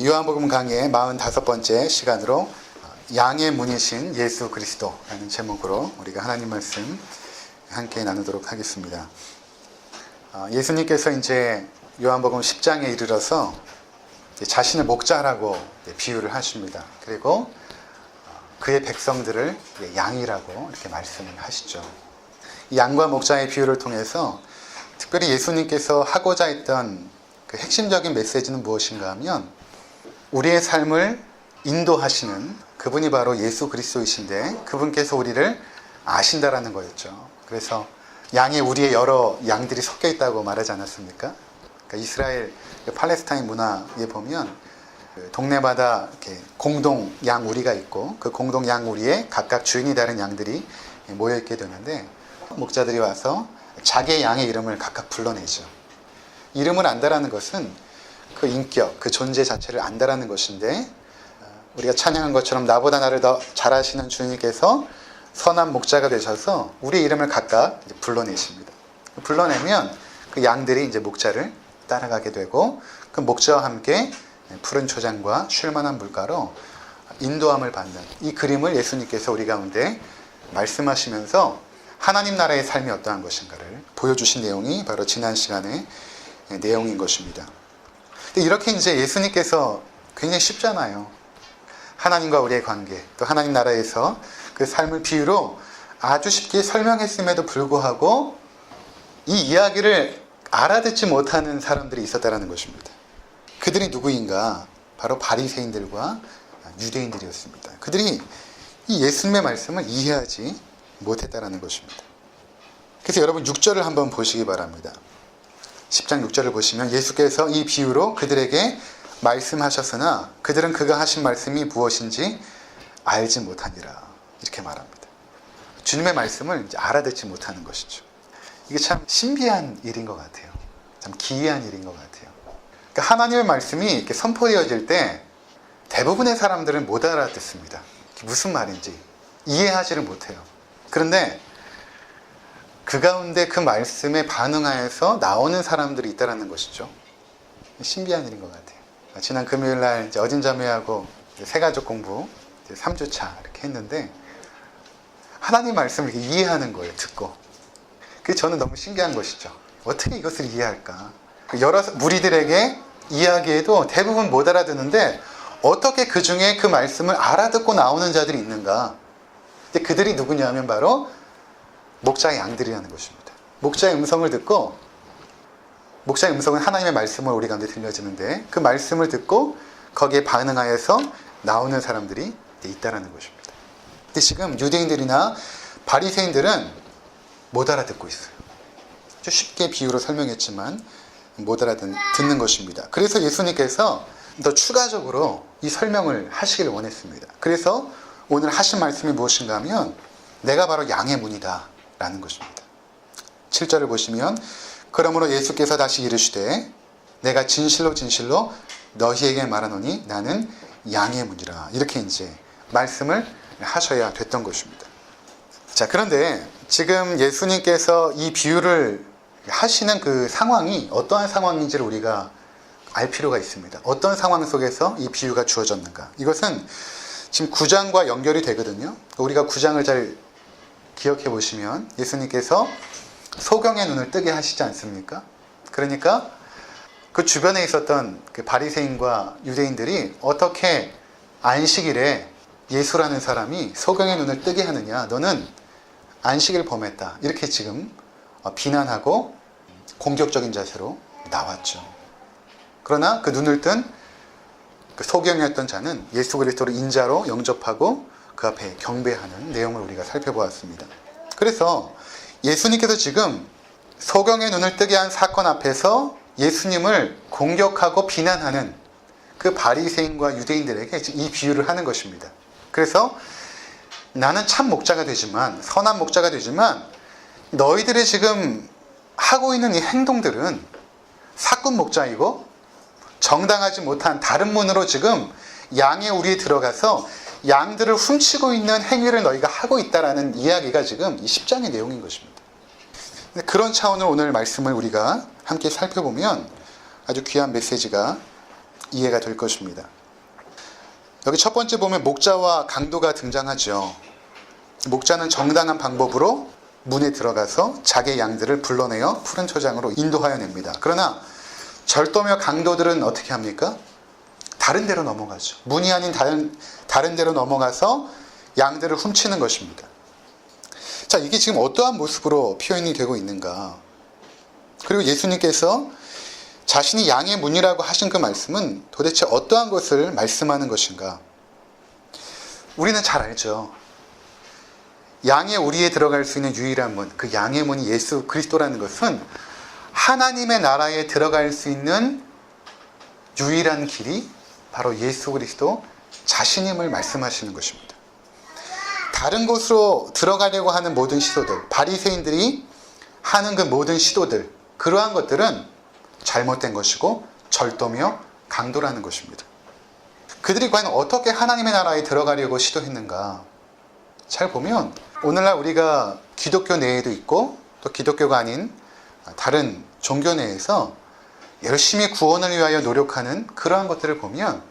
요한복음 강의 45번째 시간으로 양의 문이신 예수 그리스도라는 제목으로 우리가 하나님 말씀 함께 나누도록 하겠습니다. 예수님께서 이제 요한복음 10장에 이르러서 자신을 목자라고 비유를 하십니다. 그리고 그의 백성들을 양이라고 이렇게 말씀을 하시죠. 이 양과 목자의 비유를 통해서 특별히 예수님께서 하고자 했던 그 핵심적인 메시지는 무엇인가 하면 우리의 삶을 인도하시는 그분이 바로 예수 그리스도이신데 그분께서 우리를 아신다라는 거였죠. 그래서 양에 우리의 여러 양들이 섞여 있다고 말하지 않았습니까? 그러니까 이스라엘 팔레스타인 문화에 보면 동네마다 이렇게 공동 양우리가 있고 그 공동 양우리에 각각 주인이 다른 양들이 모여 있게 되는데 목자들이 와서 자기의 양의 이름을 각각 불러내죠. 이름을 안다라는 것은 그 인격, 그 존재 자체를 안다라는 것인데 우리가 찬양한 것처럼 나보다 나를 더 잘 아시는 주님께서 선한 목자가 되셔서 우리의 이름을 각각 불러내십니다. 불러내면 그 양들이 이제 목자를 따라가게 되고 그 목자와 함께 푸른 초장과 쉴만한 물가로 인도함을 받는 이 그림을 예수님께서 우리 가운데 말씀하시면서 하나님 나라의 삶이 어떠한 것인가를 보여주신 내용이 바로 지난 시간의 내용인 것입니다. 이렇게 이제 예수님께서 굉장히 쉽잖아요. 하나님과 우리의 관계, 또 하나님 나라에서 그 삶을 비유로 아주 쉽게 설명했음에도 불구하고 이 이야기를 알아듣지 못하는 사람들이 있었다는 것입니다. 그들이 누구인가? 바로 바리새인들과 유대인들이었습니다. 그들이 이 예수님의 말씀을 이해하지 못했다는 것입니다. 그래서 여러분 6절을 한번 보시기 바랍니다. 10장 6절을 보시면 예수께서 이 비유로 그들에게 말씀하셨으나 그들은 그가 하신 말씀이 무엇인지 알지 못하니라 이렇게 말합니다. 주님의 말씀을 이제 알아듣지 못하는 것이죠. 이게 참 신비한 일인 것 같아요. 참 기이한 일인 것 같아요. 그러니까 하나님의 말씀이 이렇게 선포되어질 때 대부분의 사람들은 못 알아듣습니다. 무슨 말인지 이해하지를 못해요. 그런데 그 가운데 그 말씀에 반응하여서 나오는 사람들이 있다는 것이죠. 신비한 일인 것 같아요. 지난 금요일 날 어진자매하고 새가족 공부 3주차 이렇게 했는데 하나님 말씀을 이렇게 이해하는 거예요. 듣고. 그게 저는 너무 신기한 것이죠. 어떻게 이것을 이해할까? 여러 무리들에게 이야기해도 대부분 못 알아듣는데 어떻게 그 중에 그 말씀을 알아듣고 나오는 자들이 있는가? 근데 그들이 누구냐면 바로 목자의 양들이라는 것입니다. 목자의 음성을 듣고 목자의 음성은 하나님의 말씀을 우리 가운데 들려지는데 그 말씀을 듣고 거기에 반응하여서 나오는 사람들이 있다는 것입니다. 근데 지금 유대인들이나 바리새인들은 못 알아듣고 있어요. 아주 쉽게 비유로 설명했지만 못 알아듣는 것입니다. 그래서 예수님께서 더 추가적으로 이 설명을 하시기를 원했습니다. 그래서 오늘 하신 말씀이 무엇인가 하면 내가 바로 양의 문이다 라는 것입니다. 7절을 보시면 그러므로 예수께서 다시 이르시되 내가 진실로 진실로 너희에게 말하노니 나는 양의 문이라 이렇게 이제 말씀을 하셔야 됐던 것입니다. 자, 그런데 지금 예수님께서 이 비유를 하시는 그 상황이 어떠한 상황인지를 우리가 알 필요가 있습니다. 어떤 상황 속에서 이 비유가 주어졌는가? 이것은 지금 9장과 연결이 되거든요. 우리가 9장을 잘 기억해 보시면 예수님께서 소경의 눈을 뜨게 하시지 않습니까? 그러니까 그 주변에 있었던 그 바리새인과 유대인들이 어떻게 안식일에 예수라는 사람이 소경의 눈을 뜨게 하느냐? 너는 안식일 범했다. 이렇게 지금 비난하고 공격적인 자세로 나왔죠. 그러나 그 눈을 뜬 그 소경이었던 자는 예수 그리스도를 인자로 영접하고 그 앞에 경배하는 내용을 우리가 살펴보았습니다. 그래서 예수님께서 지금 소경의 눈을 뜨게 한 사건 앞에서 예수님을 공격하고 비난하는 그 바리새인과 유대인들에게 이 비유를 하는 것입니다. 그래서 나는 참 목자가 되지만 선한 목자가 되지만 너희들이 지금 하고 있는 이 행동들은 사꾼 목자이고 정당하지 못한 다른 문으로 지금 양의 우리에 들어가서 양들을 훔치고 있는 행위를 너희가 하고 있다라는 이야기가 지금 이 10장의 내용인 것입니다. 그런 차원으로 오늘 말씀을 우리가 함께 살펴보면 아주 귀한 메시지가 이해가 될 것입니다. 여기 첫 번째 보면 목자와 강도가 등장하죠. 목자는 정당한 방법으로 문에 들어가서 자기의 양들을 불러내어 푸른 초장으로 인도하여 냅니다. 그러나 절도며 강도들은 어떻게 합니까? 다른 데로 넘어가죠. 문이 아닌 다른 데로 넘어가서 양들을 훔치는 것입니다. 자, 이게 지금 어떠한 모습으로 표현이 되고 있는가? 그리고 예수님께서 자신이 양의 문이라고 하신 그 말씀은 도대체 어떠한 것을 말씀하는 것인가? 우리는 잘 알죠. 양의 오리에 들어갈 수 있는 유일한 문, 그 양의 문이 예수 그리스도라는 것은 하나님의 나라에 들어갈 수 있는 유일한 길이 바로 예수 그리스도 자신임을 말씀하시는 것입니다. 다른 곳으로 들어가려고 하는 모든 시도들, 바리새인들이 하는 그 모든 시도들, 그러한 것들은 잘못된 것이고 절도며 강도라는 것입니다. 그들이 과연 어떻게 하나님의 나라에 들어가려고 시도했는가? 잘 보면 오늘날 우리가 기독교 내에도 있고 또 기독교가 아닌 다른 종교 내에서 열심히 구원을 위하여 노력하는 그러한 것들을 보면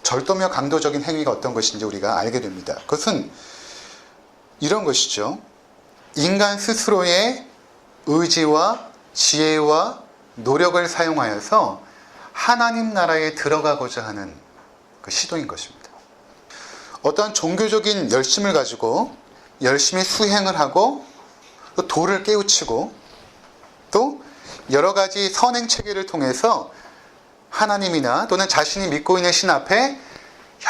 절도며 강도적인 행위가 어떤 것인지 우리가 알게 됩니다. 그것은 이런 것이죠. 인간 스스로의 의지와 지혜와 노력을 사용하여서 하나님 나라에 들어가고자 하는 그 시도인 것입니다. 어떠한 종교적인 열심을 가지고 열심히 수행을 하고 또 도를 깨우치고 또 여러 가지 선행 체계를 통해서 하나님이나 또는 자신이 믿고 있는 신 앞에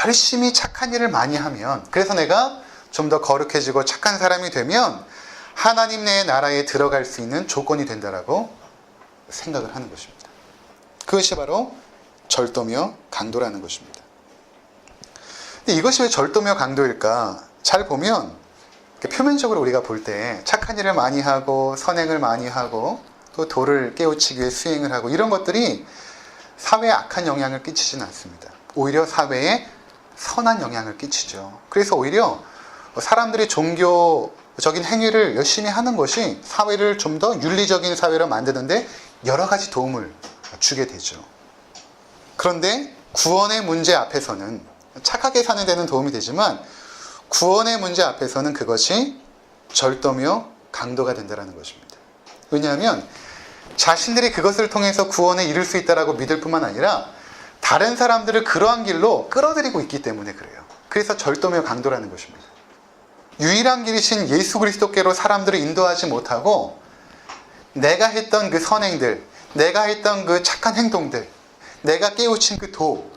열심히 착한 일을 많이 하면, 그래서 내가 좀 더 거룩해지고 착한 사람이 되면 하나님 내 나라에 들어갈 수 있는 조건이 된다라고 생각을 하는 것입니다. 그것이 바로 절도며 강도라는 것입니다. 근데 이것이 왜 절도며 강도일까? 잘 보면 표면적으로 우리가 볼 때 착한 일을 많이 하고 선행을 많이 하고 또 도를 깨우치기 위해 수행을 하고 이런 것들이 사회에 악한 영향을 끼치지는 않습니다. 오히려 사회에 선한 영향을 끼치죠. 그래서 오히려 사람들이 종교적인 행위를 열심히 하는 것이 사회를 좀 더 윤리적인 사회로 만드는데 여러 가지 도움을 주게 되죠. 그런데 구원의 문제 앞에서는, 착하게 사는 데는 도움이 되지만 구원의 문제 앞에서는 그것이 절도며 강도가 된다는 것입니다. 왜냐하면 자신들이 그것을 통해서 구원에 이를 수 있다고 믿을 뿐만 아니라 다른 사람들을 그러한 길로 끌어들이고 있기 때문에 그래요. 그래서 절도며 강도라는 것입니다. 유일한 길이신 예수 그리스도께로 사람들을 인도하지 못하고 내가 했던 그 선행들, 내가 했던 그 착한 행동들, 내가 깨우친 그 도,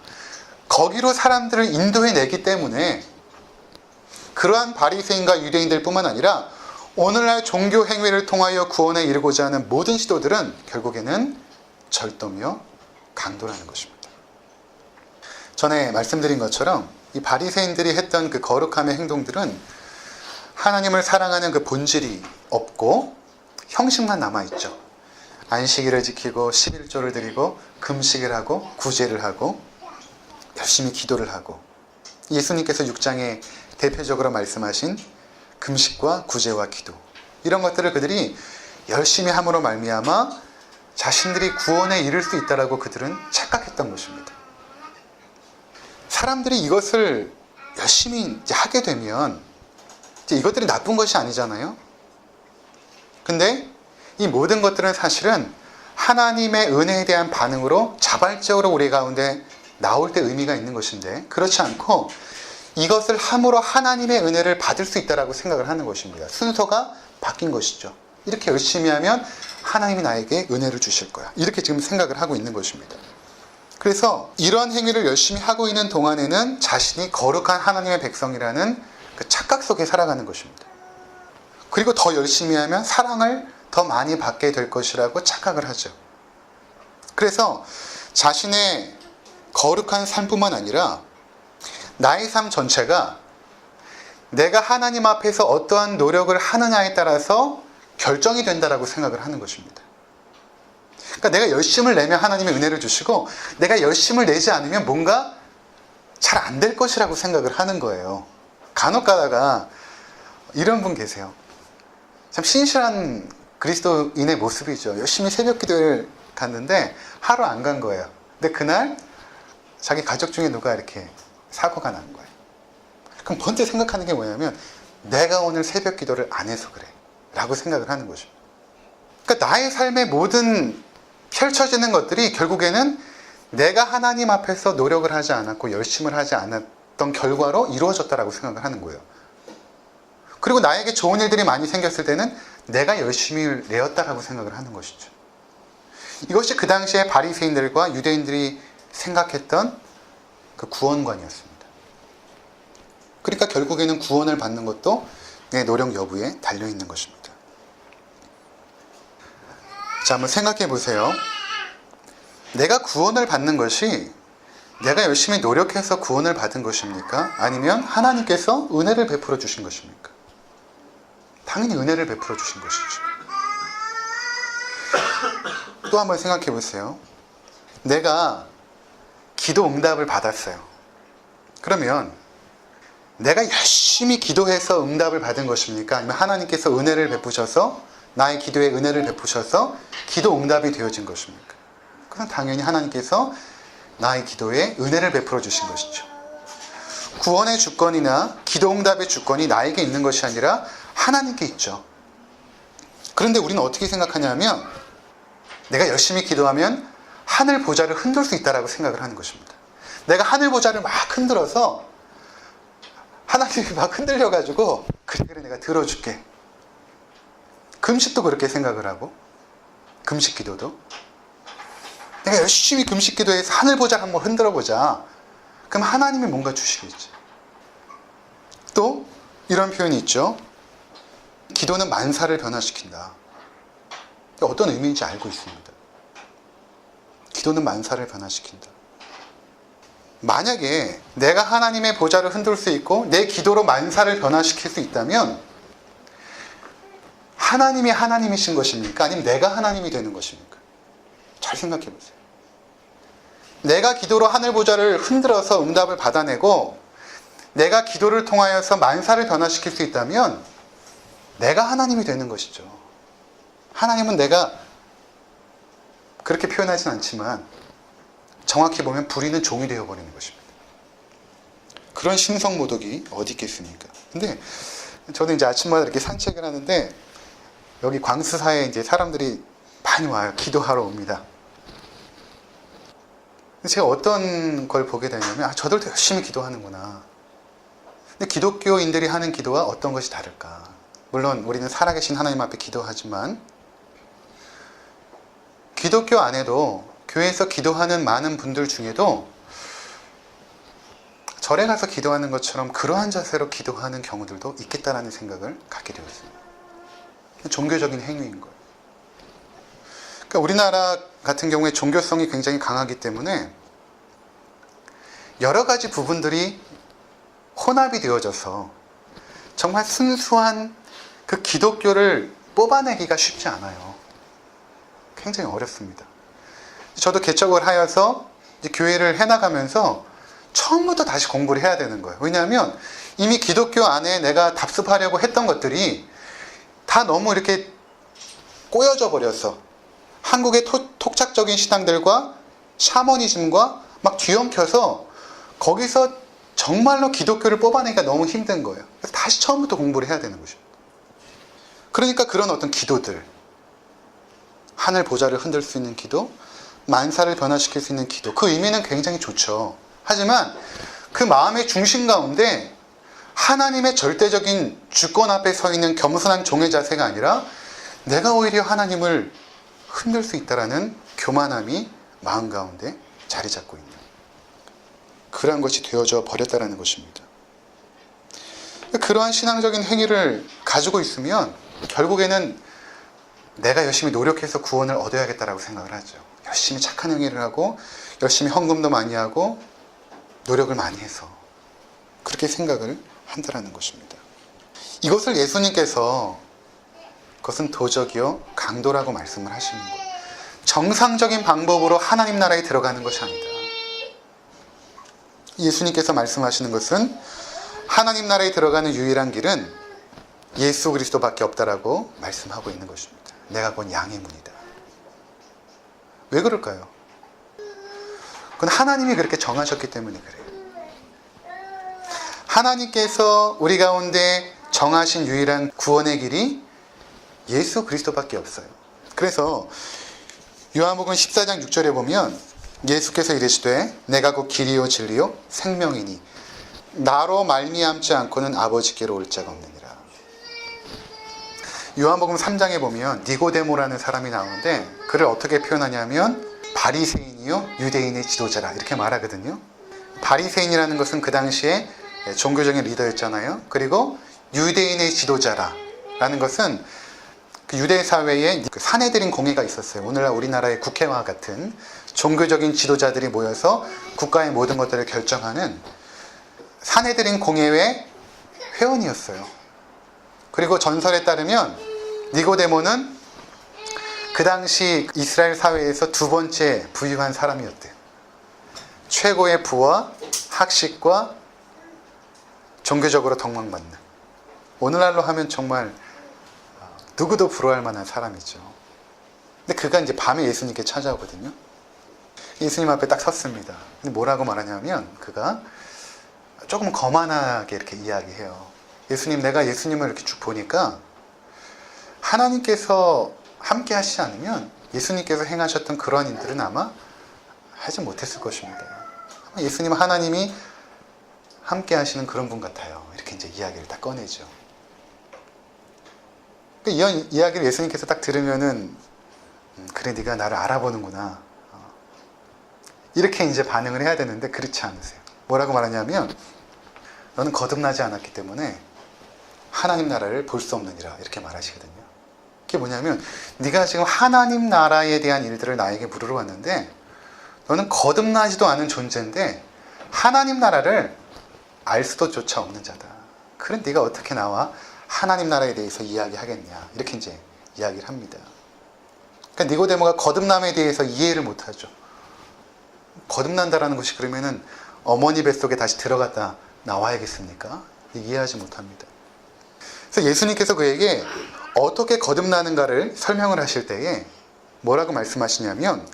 거기로 사람들을 인도해내기 때문에 그러한 바리새인과 유대인들 뿐만 아니라 오늘날 종교 행위를 통하여 구원에 이르고자 하는 모든 시도들은 결국에는 절도며 강도라는 것입니다. 전에 말씀드린 것처럼 이 바리새인들이 했던 그 거룩함의 행동들은 하나님을 사랑하는 그 본질이 없고 형식만 남아있죠. 안식일을 지키고 11조를 드리고 금식을 하고 구제를 하고 열심히 기도를 하고 예수님께서 6장에 대표적으로 말씀하신 금식과 구제와 기도, 이런 것들을 그들이 열심히 함으로 말미암아 자신들이 구원에 이를 수 있다라고 그들은 착각했던 것입니다. 사람들이 이것을 열심히 하게 되면 이것들이 나쁜 것이 아니잖아요. 근데 이 모든 것들은 사실은 하나님의 은혜에 대한 반응으로 자발적으로 우리 가운데 나올 때 의미가 있는 것인데, 그렇지 않고 이것을 함으로 하나님의 은혜를 받을 수 있다고 생각을 하는 것입니다. 순서가 바뀐 것이죠. 이렇게 열심히 하면 하나님이 나에게 은혜를 주실 거야, 이렇게 지금 생각을 하고 있는 것입니다. 그래서 이러한 행위를 열심히 하고 있는 동안에는 자신이 거룩한 하나님의 백성이라는 그 착각 속에 살아가는 것입니다. 그리고 더 열심히 하면 사랑을 더 많이 받게 될 것이라고 착각을 하죠. 그래서 자신의 거룩한 삶뿐만 아니라 나의 삶 전체가 내가 하나님 앞에서 어떠한 노력을 하느냐에 따라서 결정이 된다라고 생각을 하는 것입니다. 그러니까 내가 열심을 내면 하나님의 은혜를 주시고 내가 열심을 내지 않으면 뭔가 잘 안 될 것이라고 생각을 하는 거예요. 간혹 가다가 이런 분 계세요. 참 신실한 그리스도인의 모습이죠. 열심히 새벽 기도를 갔는데 하루 안 간 거예요. 근데 그날 자기 가족 중에 누가 이렇게 사고가 난 거예요. 그럼 번째 생각하는 게 뭐냐면 내가 오늘 새벽 기도를 안 해서 그래 라고 생각을 하는 거죠. 그러니까 나의 삶의 모든 펼쳐지는 것들이 결국에는 내가 하나님 앞에서 노력을 하지 않았고 열심을 하지 않았던 결과로 이루어졌다라고 생각을 하는 거예요. 그리고 나에게 좋은 일들이 많이 생겼을 때는 내가 열심히 내었다라고 생각을 하는 것이죠. 이것이 그 당시에 바리새인들과 유대인들이 생각했던 그 구원관이었습니다. 그러니까 결국에는 구원을 받는 것도 내 노력 여부에 달려있는 것입니다. 자, 한번 생각해 보세요. 내가 구원을 받는 것이 내가 열심히 노력해서 구원을 받은 것입니까? 아니면 하나님께서 은혜를 베풀어 주신 것입니까? 당연히 은혜를 베풀어 주신 것이죠. 또 한번 생각해 보세요. 내가 기도 응답을 받았어요. 그러면 내가 열심히 기도해서 응답을 받은 것입니까? 아니면 하나님께서 은혜를 베푸셔서 나의 기도에 은혜를 베푸셔서 기도 응답이 되어진 것입니까? 그건 당연히 하나님께서 나의 기도에 은혜를 베풀어 주신 것이죠. 구원의 주권이나 기도 응답의 주권이 나에게 있는 것이 아니라 하나님께 있죠. 그런데 우리는 어떻게 생각하냐면 내가 열심히 기도하면 하늘 보좌를 흔들 수 있다라고 생각을 하는 것입니다. 내가 하늘 보좌를 막 흔들어서 하나님이 막 흔들려가지고 그래 내가 들어줄게. 금식도 그렇게 생각을 하고 금식 기도도 내가 열심히 금식 기도해서 하늘 보좌를 한번 흔들어 보자. 그럼 하나님이 뭔가 주시겠지. 또 이런 표현이 있죠. 기도는 만사를 변화시킨다. 어떤 의미인지 알고 있습니다. 기도는 만사를 변화시킨다. 만약에 내가 하나님의 보좌를 흔들 수 있고 내 기도로 만사를 변화시킬 수 있다면 하나님이 하나님이신 것입니까? 아니면 내가 하나님이 되는 것입니까? 잘 생각해 보세요. 내가 기도로 하늘 보좌를 흔들어서 응답을 받아내고 내가 기도를 통하여서 만사를 변화시킬 수 있다면 내가 하나님이 되는 것이죠. 하나님은 내가 그렇게 표현하진 않지만 정확히 보면 부리는 종이 되어버리는 것입니다. 그런 신성모독이 어디 있겠습니까? 근데 저도 이제 아침마다 이렇게 산책을 하는데 여기 광수사에 이제 사람들이 많이 와요. 기도하러 옵니다. 제가 어떤 걸 보게 되냐면 저들도 열심히 기도하는구나. 근데 기독교인들이 하는 기도와 어떤 것이 다를까? 물론 우리는 살아계신 하나님 앞에 기도하지만 기독교 안에도 교회에서 기도하는 많은 분들 중에도 절에 가서 기도하는 것처럼 그러한 자세로 기도하는 경우들도 있겠다라는 생각을 갖게 되었습니다. 종교적인 행위인 거예요. 그러니까 우리나라 같은 경우에 종교성이 굉장히 강하기 때문에 여러 가지 부분들이 혼합이 되어져서 정말 순수한 그 기독교를 뽑아내기가 쉽지 않아요. 굉장히 어렵습니다. 저도 개척을 하여서 이제 교회를 해나가면서 처음부터 다시 공부를 해야 되는 거예요. 왜냐하면 이미 기독교 안에 내가 답습하려고 했던 것들이 다 너무 이렇게 꼬여져 버려서 한국의 토착적인 신앙들과 샤머니즘과 막 뒤엉켜서 거기서 정말로 기독교를 뽑아내기가 너무 힘든 거예요. 그래서 다시 처음부터 공부를 해야 되는 것입니다. 그러니까 그런 어떤 기도들, 하늘 보좌를 흔들 수 있는 기도, 만사를 변화시킬 수 있는 기도, 그 의미는 굉장히 좋죠. 하지만 그 마음의 중심 가운데 하나님의 절대적인 주권 앞에 서 있는 겸손한 종의 자세가 아니라 내가 오히려 하나님을 흔들 수 있다라는 교만함이 마음 가운데 자리 잡고 있는 그러한 것이 되어져 버렸다라는 것입니다. 그러한 신앙적인 행위를 가지고 있으면 결국에는 내가 열심히 노력해서 구원을 얻어야겠다라고 생각을 하죠. 열심히 착한 행위를 하고 열심히 헌금도 많이 하고 노력을 많이 해서 그렇게 생각을 한다라는 것입니다. 이것을 예수님께서 그것은 도적이요 강도라고 말씀을 하시는 거예요. 정상적인 방법으로 하나님 나라에 들어가는 것이 아니다. 예수님께서 말씀하시는 것은 하나님 나라에 들어가는 유일한 길은 예수 그리스도밖에 없다라고 말씀하고 있는 것입니다. 내가 곧 양의 문이다. 왜 그럴까요? 그건 하나님이 그렇게 정하셨기 때문에 그래요. 하나님께서 우리 가운데 정하신 유일한 구원의 길이 예수 그리스도밖에 없어요. 그래서 요한복음 14장 6절에 보면 예수께서 이르시되 내가 곧 길이요 진리요 생명이니 나로 말미암지 않고는 아버지께로 올 자가 없느니라. 요한복음 3장에 보면 니고데모라는 사람이 나오는데 그를 어떻게 표현하냐면 바리새인이요 유대인의 지도자라 이렇게 말하거든요. 바리새인이라는 것은 그 당시에 종교적인 리더였잖아요. 그리고 유대인의 지도자라는 것은 그 유대 사회에 그 사내들인 공회가 있었어요. 오늘날 우리나라의 국회와 같은 종교적인 지도자들이 모여서 국가의 모든 것들을 결정하는 사내들인 공회의 회원이었어요. 그리고 전설에 따르면 니고데모는 그 당시 이스라엘 사회에서 두 번째 부유한 사람이었대요. 최고의 부와 학식과 종교적으로 덕망받는, 오늘날로 하면 정말 누구도 부러워할 만한 사람이죠. 근데 그가 이제 밤에 예수님께 찾아오거든요. 예수님 앞에 딱 섰습니다. 근데 뭐라고 말하냐면 그가 조금 거만하게 이렇게 이야기해요. 예수님, 내가 예수님을 이렇게 쭉 보니까 하나님께서 함께 하시지 않으면 예수님께서 행하셨던 그런 일들은 아마 하지 못했을 것입니다. 예수님은 하나님이 함께 하시는 그런 분 같아요. 이렇게 이제 이야기를 딱 꺼내죠. 이런 이야기를 예수님께서 딱 들으면은 그래, 네가 나를 알아보는구나, 이렇게 이제 반응을 해야 되는데 그렇지 않으세요. 뭐라고 말하냐면 너는 거듭나지 않았기 때문에 하나님 나라를 볼 수 없느니라 이렇게 말하시거든요. 그게 뭐냐면 네가 지금 하나님 나라에 대한 일들을 나에게 물으러 왔는데 너는 거듭나지도 않은 존재인데 하나님 나라를 알 수도조차 없는 자다. 그럼 네가 어떻게 나와 하나님 나라에 대해서 이야기하겠냐, 이렇게 이제 이야기를 합니다. 그러니까 니고데모가 거듭남에 대해서 이해를 못하죠. 거듭난다라는 것이 그러면은 어머니 뱃속에 다시 들어갔다 나와야겠습니까? 이해하지 못합니다. 그래서 예수님께서 그에게 어떻게 거듭나는가를 설명을 하실 때에 뭐라고 말씀하시냐면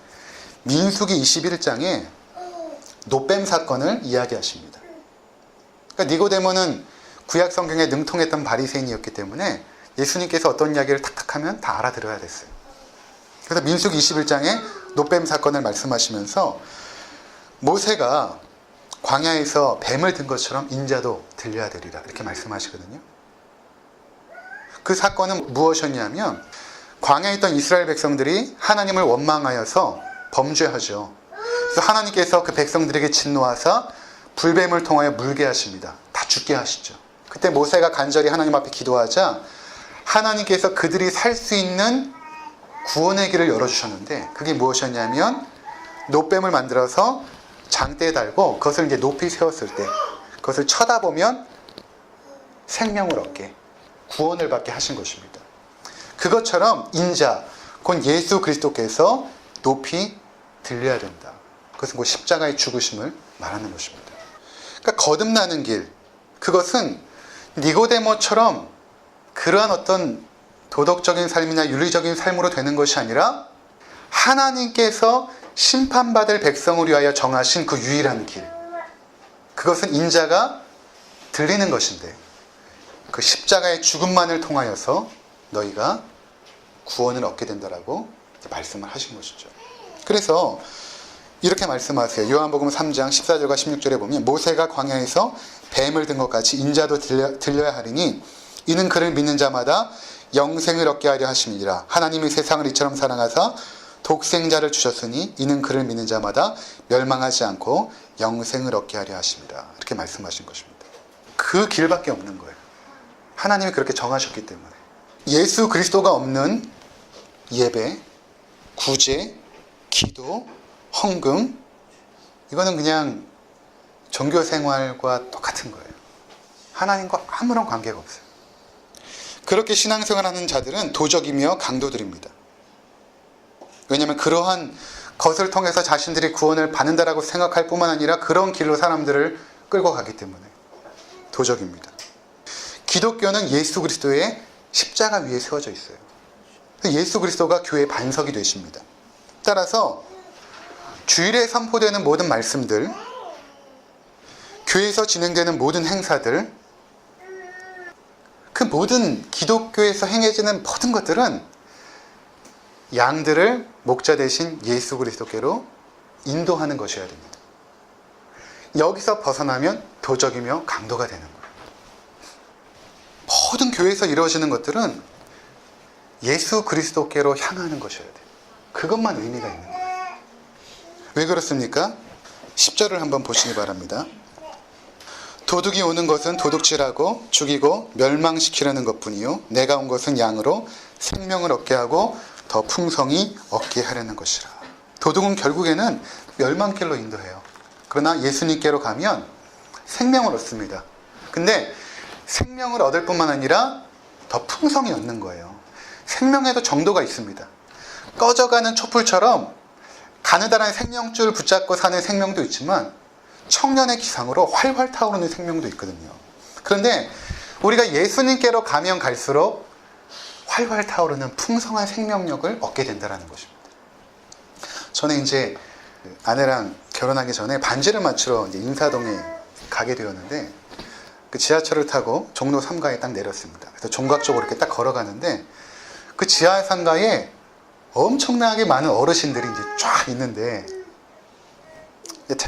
민수기 21장에 노뱀 사건을 이야기하십니다. 그러니까 니고데모는 구약 성경에 능통했던 바리새인이었기 때문에 예수님께서 어떤 이야기를 탁탁 하면 다 알아들어야 됐어요. 그래서 민수기 21장에 노뱀 사건을 말씀하시면서 모세가 광야에서 뱀을 든 것처럼 인자도 들려야 되리라 이렇게 말씀하시거든요. 그 사건은 무엇이었냐면 광야에 있던 이스라엘 백성들이 하나님을 원망하여서 범죄하죠. 그래서 하나님께서 그 백성들에게 진노하사 불뱀을 통하여 물게 하십니다. 다 죽게 하시죠. 그때 모세가 간절히 하나님 앞에 기도하자 하나님께서 그들이 살 수 있는 구원의 길을 열어주셨는데 그게 무엇이었냐면 노뱀을 만들어서 장대에 달고 그것을 이제 높이 세웠을 때 그것을 쳐다보면 생명을 얻게, 구원을 받게 하신 것입니다. 그것처럼 인자, 곧 예수 그리스도께서 높이 들려야 된다. 그것은 곧 십자가의 죽으심을 말하는 것입니다. 그러니까 거듭나는 길, 그것은 니고데모처럼 그러한 어떤 도덕적인 삶이나 윤리적인 삶으로 되는 것이 아니라 하나님께서 심판받을 백성을 위하여 정하신 그 유일한 길, 그것은 인자가 들리는 것인데 그 십자가의 죽음만을 통하여서 너희가 구원을 얻게 된다라고 말씀을 하신 것이죠. 그래서 이렇게 말씀하세요. 요한복음 3장 14절과 16절에 보면 모세가 광야에서 뱀을 든 것 같이 인자도 들려야 하리니 이는 그를 믿는 자마다 영생을 얻게 하려 하심이니라. 하나님이 세상을 이처럼 사랑하사 독생자를 주셨으니 이는 그를 믿는 자마다 멸망하지 않고 영생을 얻게 하려 하심이라. 이렇게 말씀하신 것입니다. 그 길밖에 없는 거예요. 하나님이 그렇게 정하셨기 때문에. 예수 그리스도가 없는 예배, 구제, 기도, 헌금, 이거는 그냥 종교 생활과 똑같은 거예요. 하나님과 아무런 관계가 없어요. 그렇게 신앙생활하는 자들은 도적이며 강도들입니다. 왜냐하면 그러한 것을 통해서 자신들이 구원을 받는다라고 생각할 뿐만 아니라 그런 길로 사람들을 끌고 가기 때문에 도적입니다. 기독교는 예수 그리스도의 십자가 위에 세워져 있어요. 예수 그리스도가 교회의 반석이 되십니다. 따라서 주일에 선포되는 모든 말씀들, 교회에서 진행되는 모든 행사들, 그 모든 기독교에서 행해지는 모든 것들은 양들을 목자 대신 예수 그리스도께로 인도하는 것이어야 됩니다. 여기서 벗어나면 도적이며 강도가 되는 거예요. 모든 교회에서 이루어지는 것들은 예수 그리스도께로 향하는 것이어야 돼요. 그것만 의미가 있는 거예요. 왜 그렇습니까? 10절을 한번 보시기 바랍니다. 도둑이 오는 것은 도둑질하고 죽이고 멸망시키려는 것뿐이요 내가 온 것은 양으로 생명을 얻게 하고 더 풍성히 얻게 하려는 것이라. 도둑은 결국에는 멸망길로 인도해요. 그러나 예수님께로 가면 생명을 얻습니다. 근데 생명을 얻을 뿐만 아니라 더 풍성히 얻는 거예요. 생명에도 정도가 있습니다. 꺼져가는 촛불처럼 가느다란 생명줄 붙잡고 사는 생명도 있지만 청년의 기상으로 활활 타오르는 생명도 있거든요. 그런데 우리가 예수님께로 가면 갈수록 활활 타오르는 풍성한 생명력을 얻게 된다는 것입니다. 저는 이제 아내랑 결혼하기 전에 반지를 맞추러 이제 인사동에 가게 되었는데 그 지하철을 타고 종로 3가에 딱 내렸습니다. 그래서 종각 쪽으로 이렇게 딱 걸어가는데 그 지하 상가에 엄청나게 많은 어르신들이 이제 쫙 있는데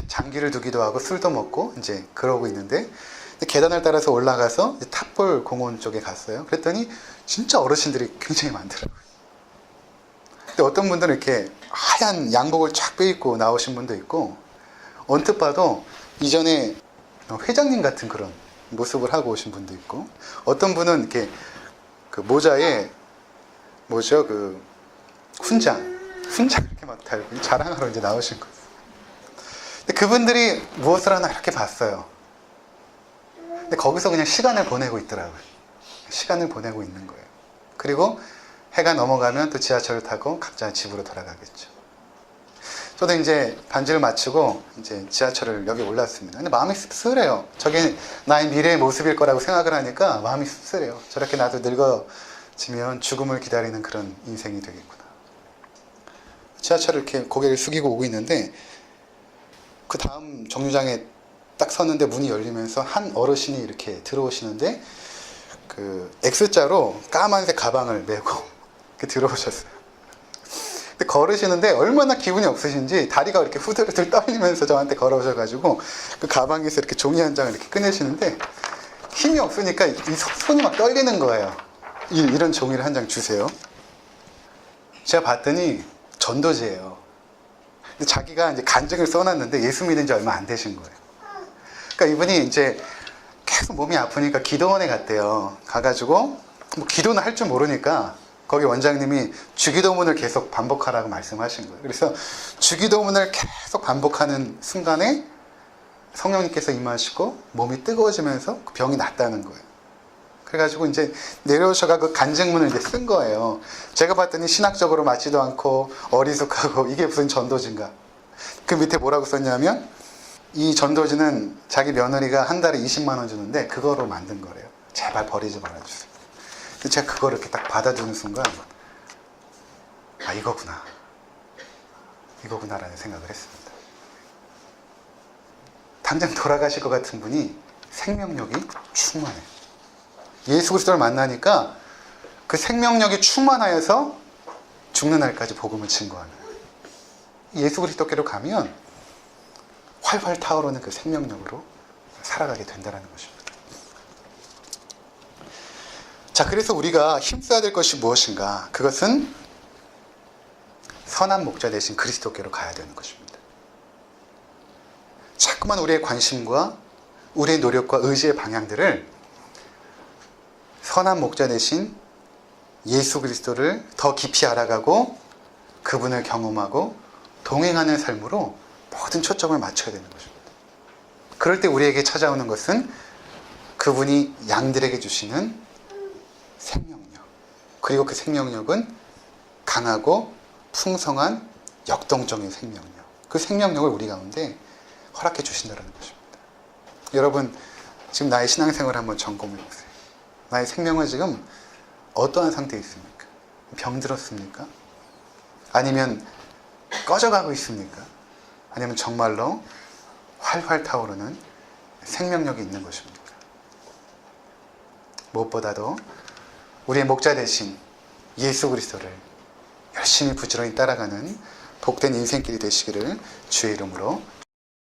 장기를 두기도 하고 술도 먹고 이제 그러고 있는데 계단을 따라서 올라가서 탑볼 공원 쪽에 갔어요. 그랬더니 진짜 어르신들이 굉장히 많더라고요. 근데 어떤 분들은 이렇게 하얀 양복을 쫙 빼입고 나오신 분도 있고 언뜻 봐도 이전에 회장님 같은 그런 모습을 하고 오신 분도 있고 어떤 분은 이렇게 그 모자에 뭐죠 그 훈장 이렇게 막 달고 자랑하러 이제 나오신 거예요. 근데 그분들이 무엇을 하나 이렇게 봤어요. 근데 거기서 그냥 시간을 보내고 있더라고요. 시간을 보내고 있는 거예요. 그리고 해가 넘어가면 또 지하철을 타고 각자 집으로 돌아가겠죠. 저도 이제 반지를 마치고 이제 지하철을 여기 올랐습니다. 근데 마음이 씁쓸해요. 저게 나의 미래의 모습일 거라고 생각을 하니까 마음이 씁쓸해요. 저렇게 나도 늙어지면 죽음을 기다리는 그런 인생이 되겠구나. 지하철을 이렇게 고개를 숙이고 오고 있는데 그 다음 정류장에 딱 섰는데 문이 열리면서 한 어르신이 이렇게 들어오시는데 그 X자로 까만색 가방을 메고 이렇게 들어오셨어요. 근데 걸으시는데 얼마나 기분이 없으신지 다리가 이렇게 후들후들 떨리면서 저한테 걸어오셔가지고 그 가방에서 이렇게 종이 한 장을 이렇게 꺼내시는데 힘이 없으니까 이 손이 막 떨리는 거예요. 이런 종이를 한 장 주세요. 제가 봤더니 전도지예요. 근데 자기가 이제 간증을 써놨는데 예수 믿은 지 얼마 안 되신 거예요. 그러니까 이분이 이제 계속 몸이 아프니까 기도원에 갔대요. 가가지고 뭐 기도는 할 줄 모르니까 거기 원장님이 주기도문을 계속 반복하라고 말씀하신 거예요. 그래서 주기도문을 계속 반복하는 순간에 성령님께서 임하시고 몸이 뜨거워지면서 그 병이 낫다는 거예요. 그래가지고 이제 내려오셔가 그 간증문을 이제 쓴 거예요. 제가 봤더니 신학적으로 맞지도 않고 어리숙하고 이게 무슨 전도지인가. 그 밑에 뭐라고 썼냐면 이 전도지는 자기 며느리가 한 달에 20만 원 주는데 그거로 만든 거래요. 제발 버리지 말아주세요. 제가 그거를 이렇게 딱 받아주는 순간 아 이거구나라는 생각을 했습니다. 당장 돌아가실 것 같은 분이 생명력이 충만해요. 예수 그리스도를 만나니까 그 생명력이 충만하여서 죽는 날까지 복음을 증거하는 예수 그리스도께로 가면 활활 타오르는 그 생명력으로 살아가게 된다는 것입니다. 자, 그래서 우리가 힘써야 될 것이 무엇인가? 그것은 선한 목자 대신 그리스도께로 가야 되는 것입니다. 자꾸만 우리의 관심과 우리의 노력과 의지의 방향들을 선한 목자 대신 예수 그리스도를 더 깊이 알아가고 그분을 경험하고 동행하는 삶으로 모든 초점을 맞춰야 되는 것입니다. 그럴 때 우리에게 찾아오는 것은 그분이 양들에게 주시는 생명력, 그리고 그 생명력은 강하고 풍성한 역동적인 생명력, 그 생명력을 우리 가운데 허락해 주신다는 것입니다. 여러분, 지금 나의 신앙생활을 한번 점검해 보세요. 나의 생명은 지금 어떠한 상태에 있습니까? 병들었습니까? 아니면 꺼져가고 있습니까? 아니면 정말로 활활 타오르는 생명력이 있는 것입니까? 무엇보다도 우리의 목자 되신 예수 그리스도를 열심히 부지런히 따라가는 복된 인생길이 되시기를 주의 이름으로